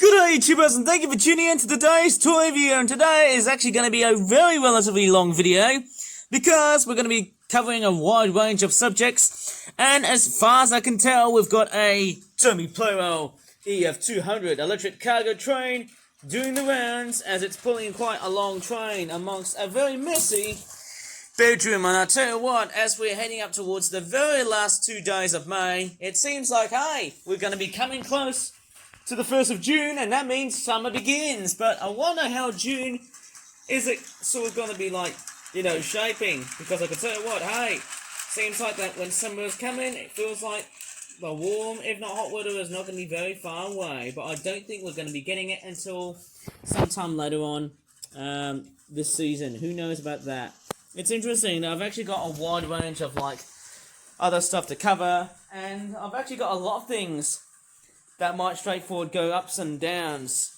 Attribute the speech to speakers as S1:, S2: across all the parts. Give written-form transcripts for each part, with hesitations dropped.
S1: Good day, YouTubers, and thank you for tuning in to today's toy review. And today is actually going to be a very relatively long video because we're going to be covering a wide range of subjects. And as far as I can tell, we've got a Tomy Playroll EF200 electric cargo train doing the rounds as it's pulling quite a long train amongst a very messy bedroom. And I tell you what, as we're heading up towards the very last 2 days of May, it seems like, hey, we're going to be coming close to the 1st of June, and that means summer begins. But I wonder how June is it sort of going to be like, shaping, because I can tell you what, hey, seems like that when summer is coming, it feels like the warm, if not hot weather is not going to be very far away. But I don't think we're going to be getting it until sometime later on this season. Who knows about that? It's interesting that I've actually got a wide range of other stuff to cover, and I've actually got a lot of things that might straightforward go ups and downs,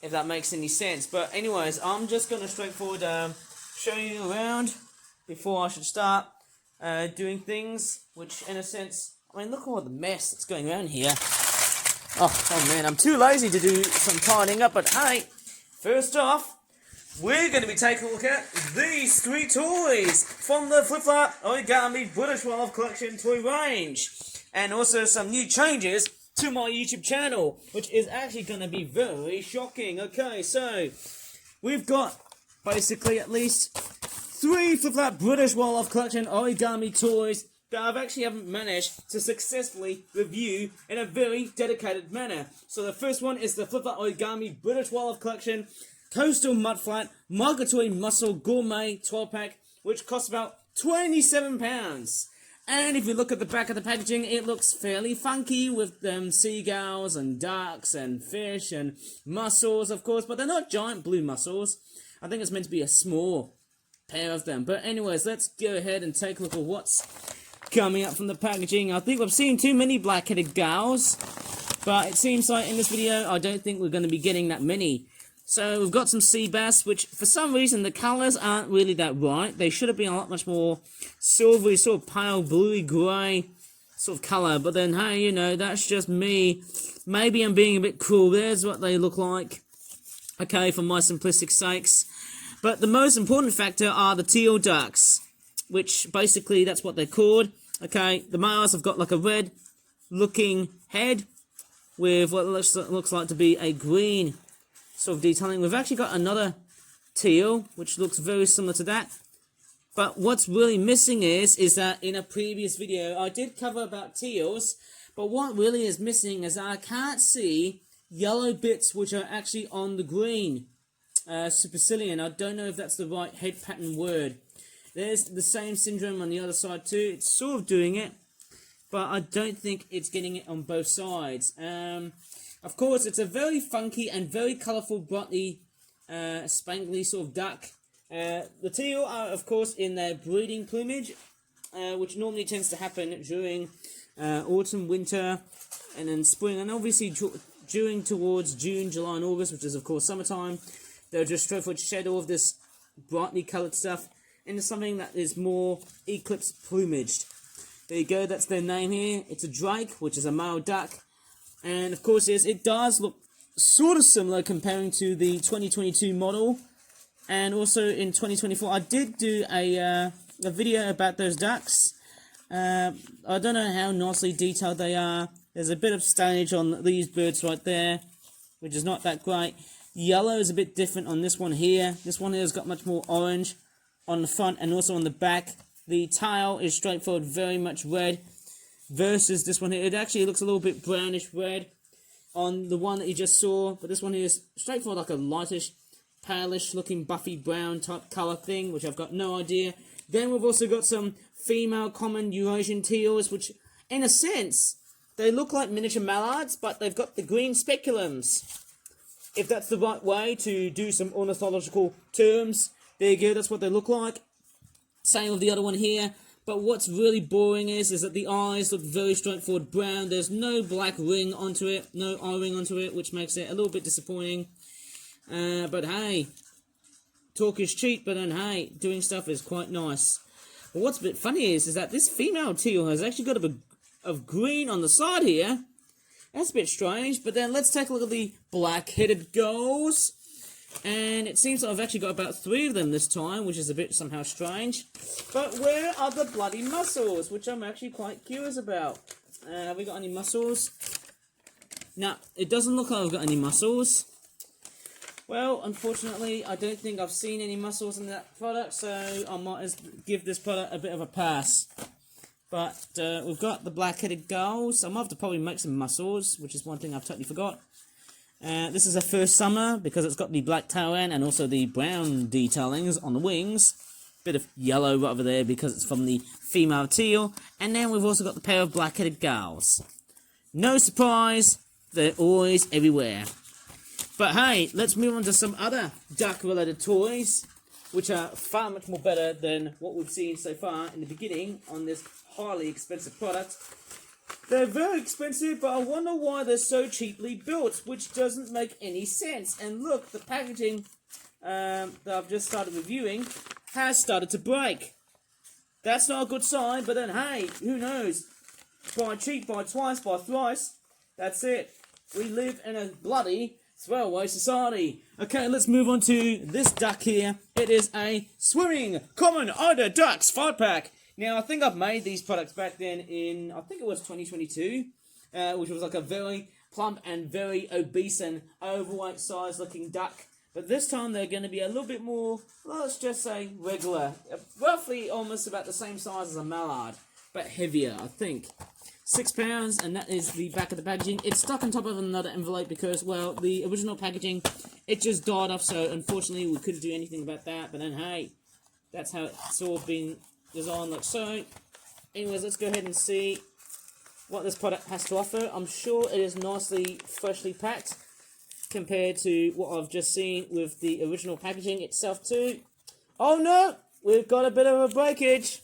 S1: if that makes any sense. But anyways, I'm just going to straightforward show you around before I should start doing things, which in a sense, I mean, look at all the mess that's going around here. Oh man, I'm too lazy to do some tidying up, but hey, first off, we're going to be taking a look at these 3 toys from the Flip Flop Origami British Wildlife Collection toy range, and also some new changes to my YouTube channel, which is actually going to be very shocking. Okay, so we've got basically at least 3 Flip Flop British Wildlife Collection origami toys that I've actually haven't managed to successfully review in a very dedicated manner. So the first one is the Flip Flop Origami British Wildlife Collection Coastal Mudflat Migratory Mussel Gourmet 12-pack, which costs about £27. And if you look at the back of the packaging, it looks fairly funky with seagulls and ducks and fish and mussels, of course, but they're not giant blue mussels. I think it's meant to be a small pair of them. But anyways, let's go ahead and take a look at what's coming up from the packaging. I think we've seen too many black-headed gulls, but it seems like in this video, I don't think we're going to be getting that many. So we've got some sea bass, which for some reason the colours aren't really that bright. They should have been a lot much more silvery, sort of pale bluey grey sort of colour. But then, hey, that's just me. Maybe I'm being a bit cruel. There's what they look like. Okay, for my simplistic sakes. But the most important factor are the teal ducks, which basically that's what they're called. Okay, the males have got like a red looking head with what looks like to be a green sort of detailing. We've actually got another teal, which looks very similar to that. But what's really missing is that in a previous video, I did cover about teals, but what really is missing is I can't see yellow bits which are actually on the green supercilium. I don't know if that's the right head pattern word. There's the same syndrome on the other side too. It's sort of doing it, but I don't think it's getting it on both sides. Of course, it's a very funky and very colourful, brightly spangly sort of duck. The teal are, of course, in their breeding plumage, which normally tends to happen during autumn, winter, and then spring. And obviously, during towards June, July, and August, which is, of course, summertime, they'll just straightforward shed all of this brightly coloured stuff into something that is more eclipse plumaged. There you go, that's their name here. It's a drake, which is a male duck. And of course, yes, it does look sort of similar comparing to the 2022 model. And also in 2024, I did do a video about those ducks. I don't know how nicely detailed they are. There's a bit of stainage on these birds right there, which is not that great. Yellow is a bit different on this one here. This one here has got much more orange on the front and also on the back. The tail is straightforward, very much red. Versus this one here, it actually looks a little bit brownish red on the one that you just saw, but this one here is straightforward like a lightish, palish looking buffy brown type colour thing, which I've got no idea. Then we've also got some female common Eurasian teals, which in a sense, they look like miniature mallards, but they've got the green speculums. If that's the right way to do some ornithological terms, there you go, that's what they look like. Same with the other one here. But what's really boring is that the eyes look very straightforward brown. There's no black ring onto it, no eye ring onto it, which makes it a little bit disappointing. But hey, talk is cheap, but then hey, doing stuff is quite nice. But what's a bit funny is that this female teal has actually got a bit of green on the side here, That's a bit strange, but then let's take a look at the black-headed gulls. And it seems like I've actually got about 3 of them this time, which is a bit somehow strange. But where are the bloody mussels, which I'm actually quite curious about. Have we got any mussels? No, it doesn't look like I've got any mussels. Well, unfortunately, I don't think I've seen any mussels in that product, so I might as give this product a bit of a pass. But we've got the black-headed gulls. I might have to probably make some mussels, which is one thing I've totally forgot. This is a first summer because it's got the black tail end and also the brown detailings on the wings. Bit of yellow over there because it's from the female teal. And then we've also got the pair of black-headed gulls. No surprise, they're always everywhere. But hey, let's move on to some other duck-related toys, which are far much more better than what we've seen so far in the beginning on this highly expensive product. They're very expensive, but I wonder why they're so cheaply built, which doesn't make any sense. And look, the packaging that I've just started reviewing has started to break. That's not a good sign, but then hey, who knows? Buy cheap, buy twice, buy thrice. That's it. We live in a bloody throwaway society. Okay, let's move on to this duck here. It is a swimming common eider ducks 5-pack. Now, I think I've made these products back then in, I think it was 2022, which was like a very plump and very obese and overweight size looking duck. But this time they're going to be a little bit more, well, let's just say regular. Roughly almost about the same size as a mallard, but heavier, I think. £6, and that is the back of the packaging. It's stuck on top of another envelope because, well, the original packaging, it just died off, so unfortunately we couldn't do anything about that. But then, hey, that's how it's all been designed like so. Anyways, let's go ahead and see what this product has to offer. I'm sure it is nicely, freshly packed compared to what I've just seen with the original packaging itself too. Oh no! We've got a bit of a breakage.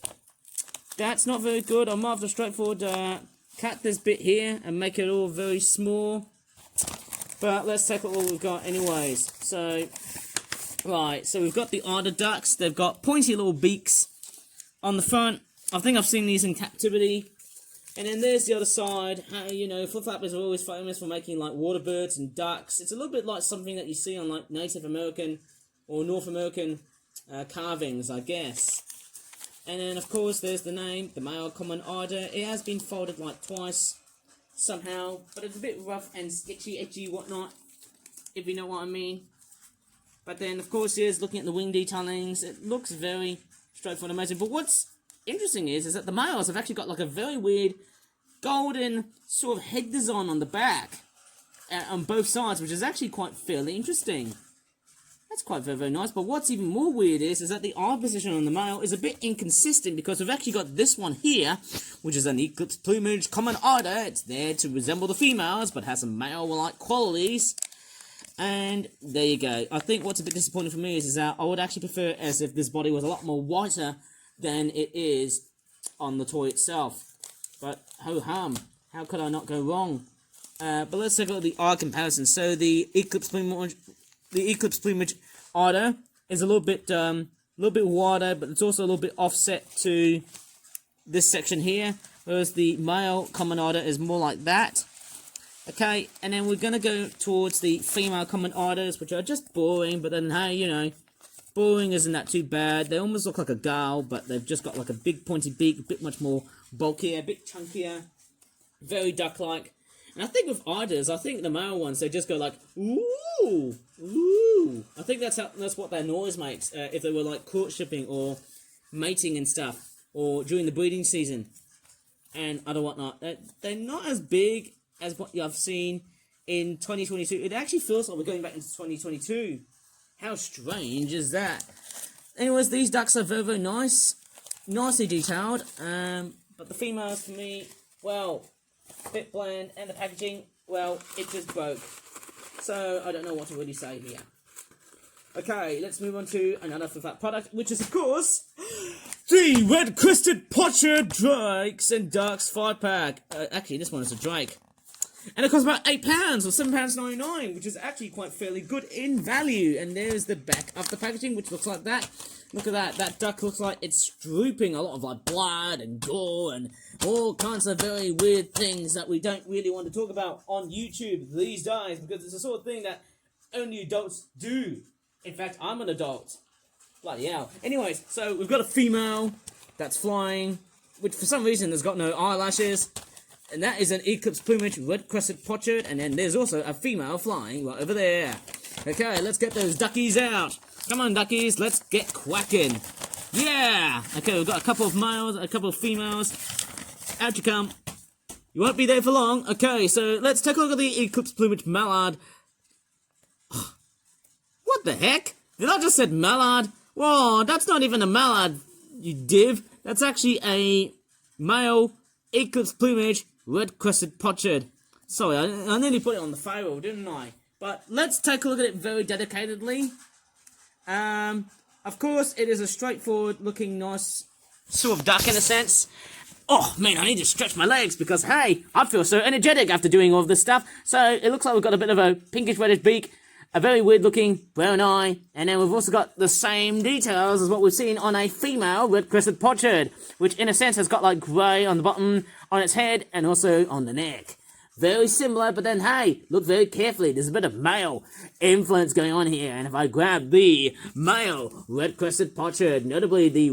S1: That's not very good. I might have to straightforward cut this bit here and make it all very small. But let's take a look what we've got anyways. So, right, so we've got the eider ducks. They've got pointy little beaks on the front. I think I've seen these in captivity. And then there's the other side. You know, flip flappers are always famous for making like water birds and ducks. It's a little bit like something that you see on like Native American or North American carvings, I guess. And then of course there's the name, the male common eider. It has been folded like twice somehow, but it's a bit rough and sketchy, edgy, whatnot, if you know what I mean. But then of course here's looking at the wing detailings. It looks very straightforward and amazing. But what's interesting is that the males have actually got like a very weird golden sort of head design on the back on both sides, which is actually quite fairly interesting. That's quite very, very nice. But what's even more weird is that the eye position on the male is a bit inconsistent because we've actually got this one here, which is an eclipse plumage common eider. It's there to resemble the females, but has some male-like qualities. And there you go. I think what's a bit disappointing for me is that I would actually prefer it as if this body was a lot more whiter than it is on the toy itself. But ho-hum, how could I not go wrong? But let's take a look at the eye comparison. So the eclipse plumage eider is a little bit wider, but it's also a little bit offset to this section here, whereas the male common eider is more like that. Okay, and then we're gonna go towards the female common eiders, which are just boring, but then hey, you know, boring isn't that too bad. They almost look like a gull, but they've just got like a big pointy beak, a bit much more bulkier, a bit chunkier, very duck-like. And I think with eiders, I think the male ones, they just go like, ooh, ooh. I think that's what their noise makes, if they were like courtshipping or mating and stuff, or during the breeding season, and other whatnot. They're not as big as what I've seen in 2022. It actually feels like we're going back into 2022. How strange is that? Anyways, these ducks are very, very nice. Nicely detailed. But the females, for me, well, a bit bland. And the packaging, well, it just broke. So, I don't know what to really say here. Okay, let's move on to another flip-flap product, which is, of course, the red-crested potcher drakes and ducks 5-pack. Actually, this one is a drake. And it costs about £8 or £7.99, which is actually quite fairly good in value. And there's the back of the packaging, which looks like that. Look at that. That duck looks like it's drooping a lot of like blood and gore and all kinds of very weird things that we don't really want to talk about on YouTube these days, because it's the sort of thing that only adults do. In fact, I'm an adult. Bloody hell. Anyways, so we've got a female that's flying, which for some reason has got no eyelashes. And that is an eclipse plumage red-crested pochard. And then there's also a female flying right over there. Okay, let's get those duckies out. Come on, duckies, let's get quacking. Yeah! Okay, we've got a couple of males, a couple of females. Out you come. You won't be there for long. Okay, so let's take a look at the eclipse plumage mallard. What the heck? Did I just said mallard? Whoa, that's not even a mallard, you div. That's actually a male eclipse plumage red-crested pochard. Sorry, I nearly put it on the photo, didn't I? But let's take a look at it very dedicatedly. Of course, it is a straightforward looking nice sort of duck in a sense. Oh man, I need to stretch my legs because hey, I feel so energetic after doing all of this stuff. So it looks like we've got a bit of a pinkish reddish beak, a very weird looking brown eye, and then we've also got the same details as what we've seen on a female red-crested pochard, which in a sense has got like grey on the bottom, on its head, and also on the neck. Very similar, but then hey, look very carefully, there's a bit of male influence going on here, and if I grab the male red-crested pochard, notably the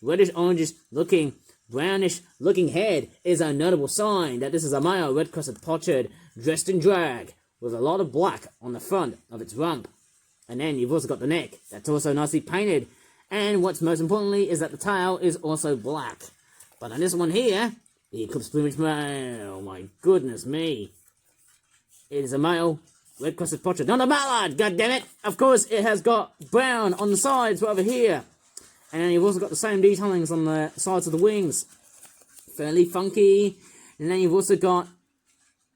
S1: reddish orangish looking, brownish looking head is a notable sign that this is a male red-crested pochard dressed in drag, with a lot of black on the front of its rump. And then you've also got the neck, that's also nicely painted, and what's most importantly is that the tail is also black. But on this one here, the eclipse plumage male, oh my goodness me. It is a male red-crested pochard, not a mallard, goddammit! Of course, it has got brown on the sides right over here. And then you've also got the same detailings on the sides of the wings. Fairly funky. And then you've also got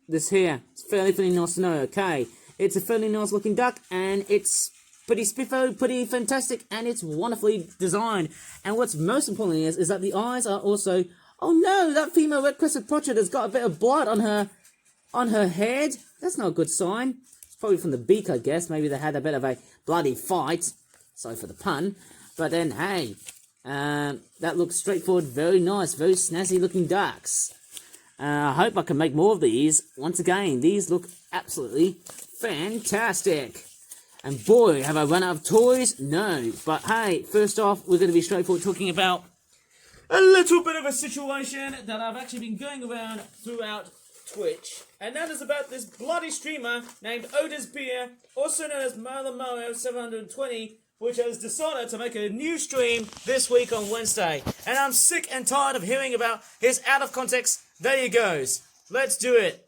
S1: this here. It's fairly nice to know, okay. It's a fairly nice looking duck, and it's pretty spiffo, pretty fantastic, and it's wonderfully designed. And what's most important is that the eyes are also... Oh no, that female red-crested pochard has got a bit of blood on her head. That's not a good sign. It's probably from the beak, I guess. Maybe they had a bit of a bloody fight. Sorry for the pun. But then, hey, that looks straightforward, very nice, very snazzy looking ducks. I hope I can make more of these. Once again, these look absolutely fantastic. And boy, have I run out of toys? No. But hey, first off, we're going to be straightforward talking about a little bit of a situation that I've actually been going around throughout Twitch. And that is about this bloody streamer named Otis Beer, also known as Mario 720, which has decided to make a new stream this week on Wednesday. And I'm sick and tired of hearing about his out of context. There he goes. Let's do it.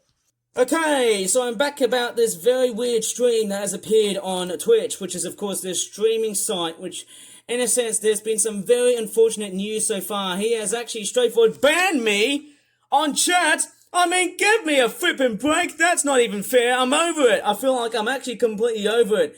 S1: Okay, so I'm back about this very weird stream that has appeared on Twitch, which is of course this streaming site, which in a sense there's been some very unfortunate news so far. He has actually straightforward banned me on chat. I mean, give me a flipping break. That's not even fair. I'm over it. I feel like I'm actually completely over it.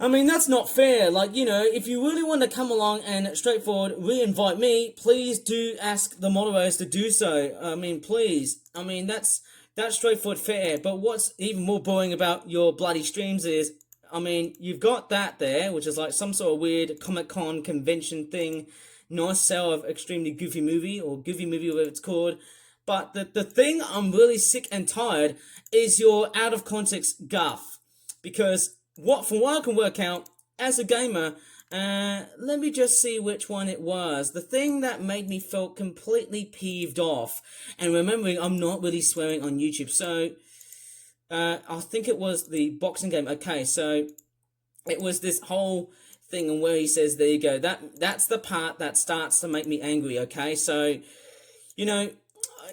S1: I mean, that's not fair. Like, you know, if you really want to come along and straightforward re-invite me, please do ask the moderators to do so. I mean, please. I mean, that's straightforward fair. But what's even more boring about your bloody streams is, I mean, you've got that there, which is like some sort of weird Comic-Con convention thing. Nice sell of extremely goofy movie, or goofy movie, whatever it's called. But the thing I'm really sick and tired is your out of context guff. Because from what I can work out, as a gamer, let me just see which one it was. The thing that made me feel completely peeved off, and remembering I'm not really swearing on YouTube, so I think it was the boxing game. Okay, so it was this whole thing and where he says, there you go, that's the part that starts to make me angry, okay? So, you know,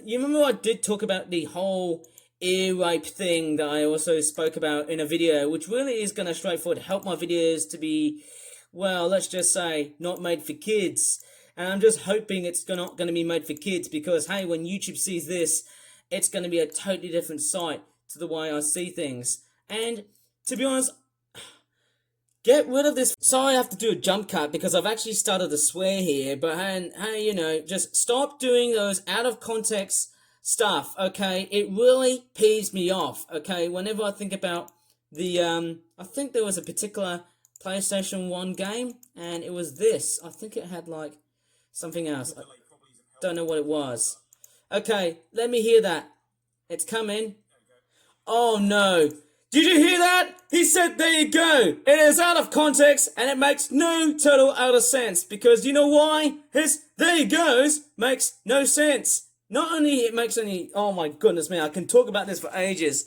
S1: you remember I did talk about the whole ear rape thing that I also spoke about in a video, which really is going to straightforward help my videos to be, well, let's just say, not made for kids. And I'm just hoping it's not going to be made for kids because, hey, when YouTube sees this, it's going to be a totally different sight to the way I see things. And to be honest, get rid of this. Sorry I have to do a jump cut because I've actually started to swear here, but hey, you know, just stop doing those out of context
S2: stuff, okay? It really peeves me off, okay? Whenever I think about the, I think there was a particular PlayStation 1 game, and it was this. I think it had, like, something else. I don't know what it was. Okay, let me hear that. It's coming. Oh no. Did you hear that? He said, there you go. It is out of context and it makes no total out of sense because you know why? His there he goes makes no sense. Not only it makes any, oh my goodness me, I can talk about this for ages.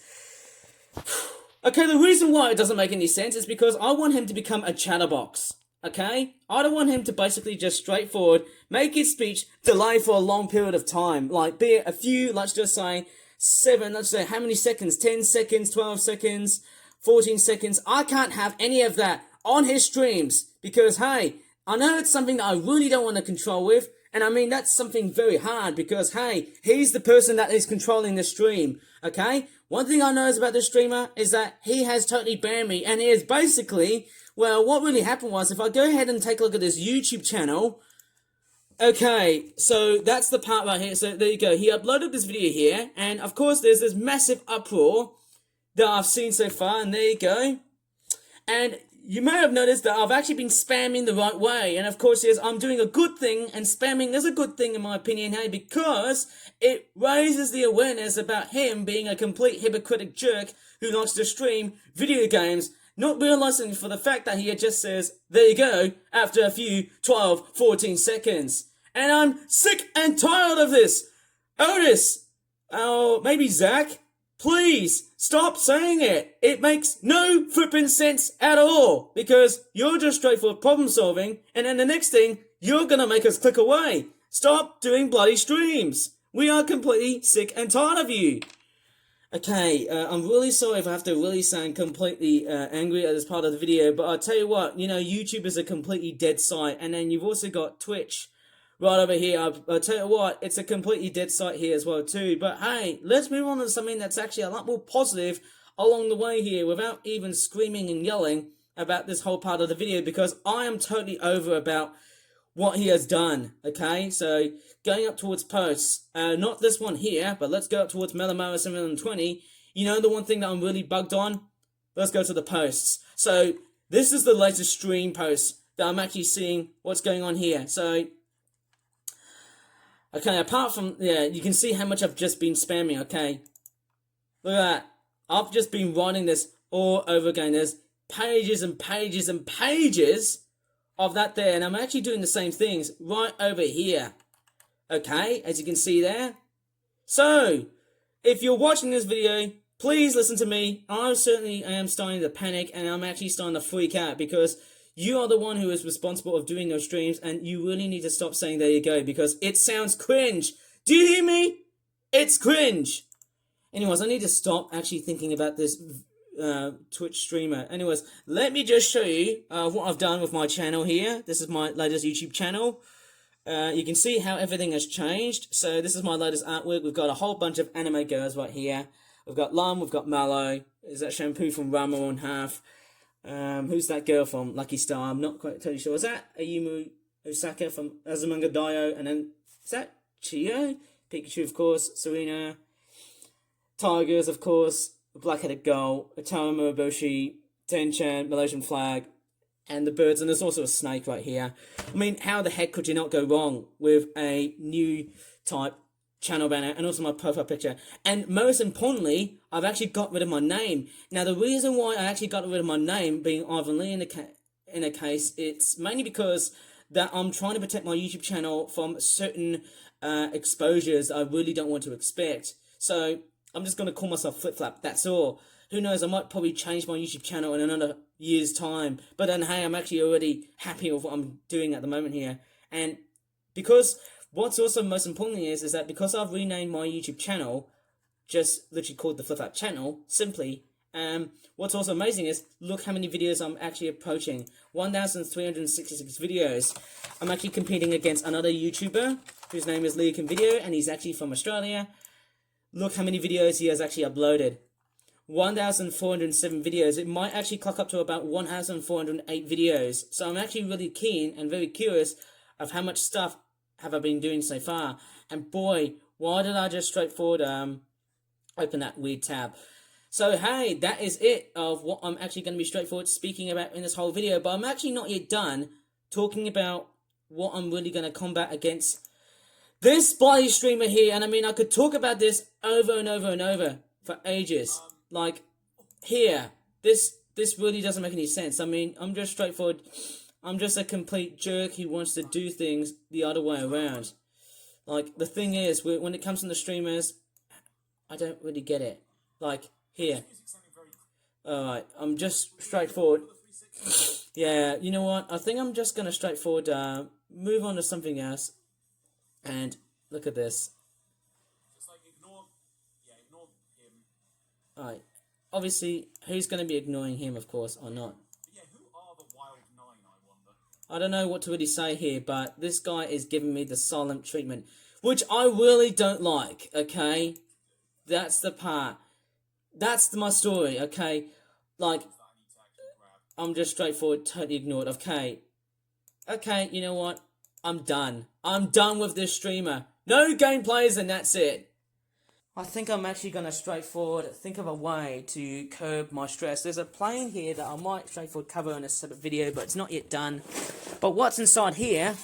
S2: Okay, the reason why it doesn't make any sense is because I want him to become a chatterbox. Okay? I don't want him to basically just straightforward make his speech delay for a long period of time. Like, be it a few, let's just say, 7, let's say, how many seconds? 10 seconds, 12 seconds, 14 seconds. I can't have any of that on his streams because, hey, I know it's something that I really don't want to control with. And I mean, that's something very hard because, hey, he's the person that is controlling the stream, okay? One thing I know about this streamer is that he has totally banned me and he is basically, well, what really happened was, if I go ahead and take a look at his YouTube channel, okay, so that's the part right here. So there you go. He uploaded this video here, and of course there's this massive uproar that I've seen so far, and there you go. And you may have noticed that I've actually been spamming the right way, and of course, yes, I'm doing a good thing, and spamming is a good thing in my opinion, hey, because it raises the awareness about him being a complete hypocritic jerk who likes to stream video games, not realizing for the fact that he just says, there you go, after a few 12, 14 seconds. And I'm sick and tired of this. Otis, maybe Zach, please stop saying it. It makes no flipping sense at all. Because you're just straightforward problem solving, and then the next thing, you're gonna make us click away. Stop doing bloody streams. We are completely sick and tired of you. Okay, I'm really sorry if I have to really sound completely angry at this part of the video, but I'll tell you what, you know, YouTube is a completely dead site, and then you've also got Twitch right over here. I'll tell you what, it's a completely dead site here as well too, but hey, let's move on to something that's actually a lot more positive along the way here without even screaming and yelling about this whole part of the video, because I am totally over about what he has done, okay? So, going up towards posts, not this one here, but let's go up towards Melamara 720. You know the one thing that I'm really bugged on? Let's go to the posts. So, this is the latest stream post that I'm actually seeing what's going on here. So, okay, apart from, yeah, you can see how much I've just been spamming, okay? Look at that. I've just been writing this all over again. There's pages and pages and pages of that there, and I'm actually doing the same things right over here. Okay, as you can see there. So, if you're watching this video, please listen to me. I certainly am starting to panic, and I'm actually starting to freak out, because you are the one who is responsible of doing those streams, and you really need to stop saying there you go, because it sounds cringe. Do you hear me? It's cringe. Anyways, I need to stop actually thinking about this Twitch streamer. Anyways, let me just show you what I've done with my channel here. This is my latest YouTube channel. You can see how everything has changed. So this is my latest artwork. We've got a whole bunch of anime girls right here. We've got Lum, we've got Mallow. Is that Shampoo from Rama on half? Who's that girl from Lucky Star? I'm not quite totally sure. Is that Ayumu Osaka from Azumanga Daioh? And then, is that Chiyo? Pikachu, of course. Serena. Tigers, of course. Black-headed Girl, Otaru Muraboshi, Tenchan, Malaysian Flag, and the birds, and there's also a snake right here. I mean, how the heck could you not go wrong with a new type channel banner and also my profile picture? And most importantly, I've actually got rid of my name. Now, the reason why I actually got rid of my name, being Ivan Lee in a case, it's mainly because that I'm trying to protect my YouTube channel from certain exposures I really don't want to expect. So I'm just going to call myself Flip Flap, that's all. Who knows, I might probably change my YouTube channel in another year's time. But then, hey, I'm actually already happy with what I'm doing at the moment here. And because what's also most importantly is that because I've renamed my YouTube channel, just literally called the Flip Flap channel, simply, what's also amazing is, look how many videos I'm actually approaching. 1,366 videos. I'm actually competing against another YouTuber, whose name is Leakin Video, and he's actually from Australia. Look how many videos he has actually uploaded. 1,407 videos. It might actually clock up to about 1,408 videos. So I'm actually really keen and very curious of how much stuff have I been doing so far. And boy, Why did I just straightforward open that weird tab? So hey, that is it of what I'm actually going to be straightforward speaking about in this whole video. But I'm actually not yet done talking about what I'm really going to combat against this bloody streamer here. And I mean, I could talk about this over and over and over for ages. Like, here, this really doesn't make any sense. I mean, I'm just straightforward. I'm just a complete jerk who wants to do things the other way around. Like, the thing is, when it comes to the streamers, I don't really get it. Like, here. Alright, I'm just straightforward. Yeah, you know what? I think I'm just going to straightforward move on to something else. And look at this.
S3: Just like ignore him.
S2: Alright, obviously, who's going to be ignoring him, of course, or not?
S3: But yeah, who are the Wild Nine, I wonder?
S2: I don't know what to really say here, but this guy is giving me the silent treatment, which I really don't like, okay? That's the part. That's my story, okay? Like, I'm just straightforward, totally ignored, okay? Okay, you know what? I'm done. I'm done with this streamer. No gameplays and that's it. I think I'm actually going to straightforward think of a way to curb my stress. There's a plane here that I might straightforward cover in a separate video, but it's not yet done. But what's inside here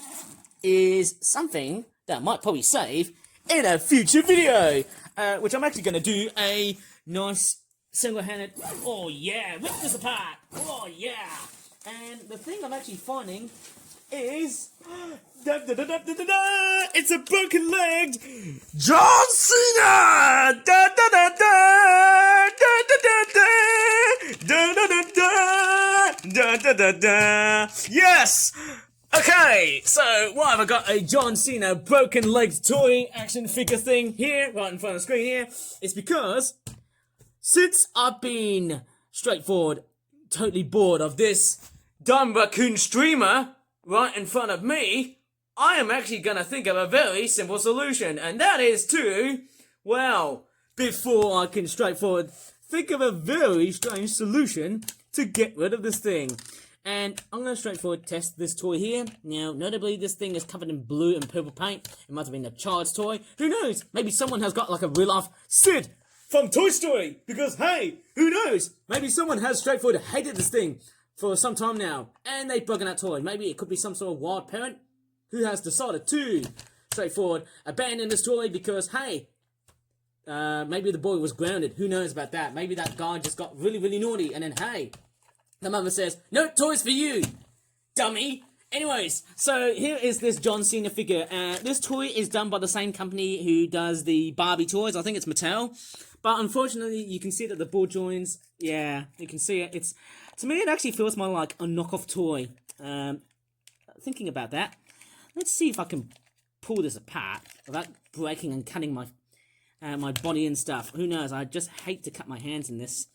S2: is something that I might probably save in a future video, which I'm actually going to do a nice single-handed, oh yeah, rip this apart, oh yeah. And the thing I'm actually finding is, it's a broken-legged John Cena! Yes! Okay, so what have I got? A John Cena broken-legged toy action figure thing here, right in front of the screen here. It's because since I've been straightforward, totally bored of this dumb raccoon streamer right in front of me, I am actually going to think of a very simple solution, and that is to, well, before I can straightforward think of a very strange solution to get rid of this thing. And I'm going to straightforward test this toy here. Now, notably, this thing is covered in blue and purple paint. It must have been a child's toy. Who knows? Maybe someone has got like a real-life Sid from Toy Story. Because, hey, who knows? Maybe someone has straightforward hated this thing for some time now. And they've broken that toy. Maybe it could be some sort of wild parent who has decided to straightforward abandon this toy because, hey, maybe the boy was grounded. Who knows about that? Maybe that guy just got really, really naughty. And then, hey, the mother says, no toys for you, dummy. Anyways, so here is this John Cena figure. This toy is done by the same company who does the Barbie toys. I think it's Mattel. But unfortunately, you can see that the ball joins, yeah, you can see it. It's, to me, it actually feels more like a knockoff toy. Thinking about that, let's see if I can pull this apart without breaking and cutting my my body and stuff. Who knows? I just hate to cut my hands in this.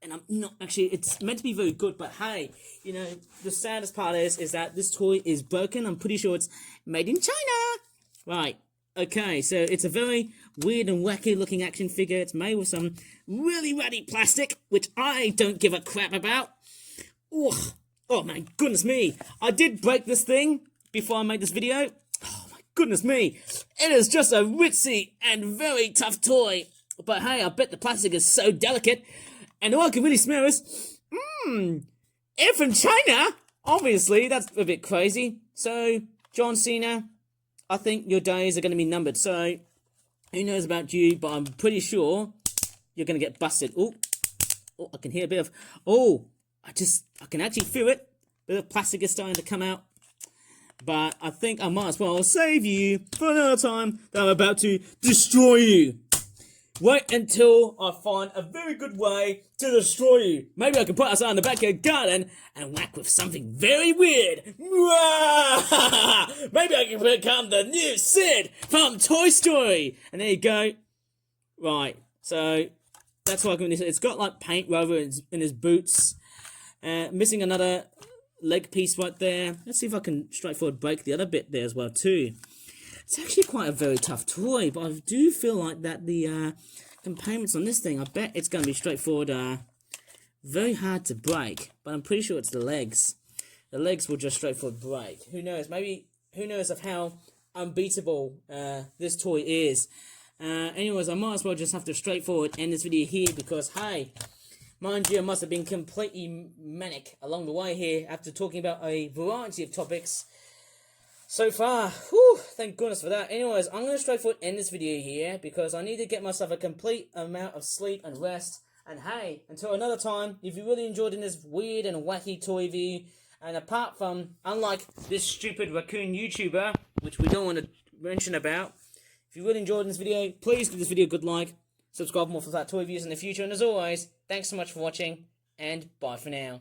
S2: And I'm not actually, it's meant to be very good, but hey, you know, the saddest part is that this toy is broken. I'm pretty sure it's made in China. Right, okay, so it's a very weird and wacky looking action figure. It's made with some really ratty plastic, which I don't give a crap about. Ugh. Oh my goodness me. I did break this thing before I made this video. Oh my goodness me. It is just a ritzy and very tough toy. But hey, I bet the plastic is so delicate. And all I can really smell is, air from China? Obviously, that's a bit crazy. So, John Cena, I think your days are going to be numbered. So, who knows about you, but I'm pretty sure you're going to get busted. Oh, I can hear a bit of, I can actually feel it. A bit of plastic is starting to come out. But I think I might as well save you for another time that I'm about to destroy you. Wait until I find a very good way to destroy you. Maybe I can put us out in the backyard garden and whack with something very weird. Maybe I can become the new Sid from Toy Story. And there you go. Right, so that's what I can do. It's got like paint over in his boots. Missing another leg piece right there. Let's see if I can straightforward break the other bit there as well too. It's actually quite a very tough toy, but I do feel like that the components on this thing, I bet it's going to be straightforward, very hard to break, but I'm pretty sure it's the legs. The legs will just straightforward break. Who knows? Maybe, who knows of how unbeatable this toy is. Anyways, I might as well just have to straightforward end this video here because, hey, mind you, I must have been completely manic along the way here after talking about a variety of topics so far. Whew, thank goodness for that. Anyways, I'm going to straightforward end this video here because I need to get myself a complete amount of sleep and rest. And hey, until another time, if you really enjoyed in this weird and wacky toy review, and apart from, unlike this stupid raccoon YouTuber, which we don't want to mention about, if you really enjoyed this video, please give this video a good like, subscribe for more for that toy reviews in the future, and as always, thanks so much for watching, and bye for now.